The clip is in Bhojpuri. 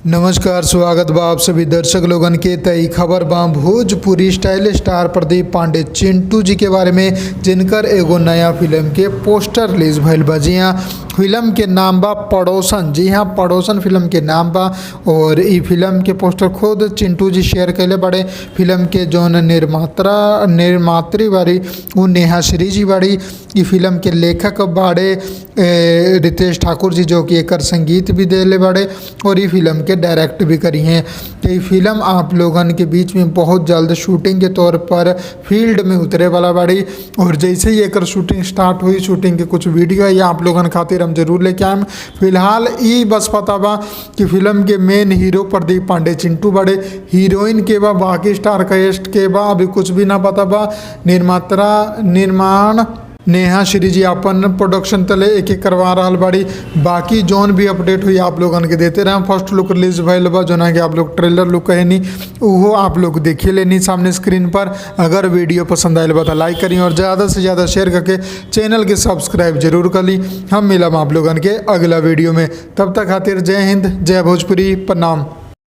नमस्कार, स्वागत बा आप सभी दर्शक लोगन के। तई खबर बा भोजपुरी स्टाइल स्टार प्रदीप पांडे चिंटू जी के बारे में, जिनकर एगो नया फिल्म के पोस्टर रिलीज भइल बा। जी हाँ, फिल्म के नाम बा पड़ोसन। जी हाँ, पड़ोसन फिल्म के नाम बा और ई फिल्म के पोस्टर खुद चिंटू जी शेयर कैले बड़े। फिल्म के जौन निर्मात्री बाड़ी वो नेहा श्री जी बाड़ी। ई फिल्म के लेखक बाड़े रितेश ठाकुर जी, जो कि एकर संगीत भी देले बड़े और ई फिल्म के डायरेक्ट भी करी हैं। ये फिल्म आप लोगन के बीच में बहुत जल्द शूटिंग के तौर पर फील्ड में उतरे वाला बाड़ी और जैसे ही एकर शूटिंग स्टार्ट हुई, शूटिंग के कुछ वीडियो या आप लोगन खातिर हम जरूर लेके आएम। फिलहाल ई बस पता बा कि फिल्म के मेन हीरो प्रदीप पांडे चिंटू बड़े, हीरोइन के बा, बाकी स्टार कास्ट के बा अभी कुछ भी ना पता बा। निर्माण नेहा श्री जी अपन प्रोडक्शन तले एक एक करवा रहा बाड़ी। बाकी जौन भी अपडेट हुई आप लोगन के देते रहे। फर्स्ट लुक रिलीज भइल बा, जो ना कि आप लोग ट्रेलर लुक कहनी वो आप लोग देखिए लेनी सामने स्क्रीन पर। अगर वीडियो पसंद आयल बा तो लाइक करी और ज़्यादा से ज़्यादा शेयर करके चैनल के सब्सक्राइब जरूर कर ली। हम मिलब आप लोगन के अगला वीडियो में। तब तक खातिर जय हिंद, जय भोजपुरी, प्रणाम।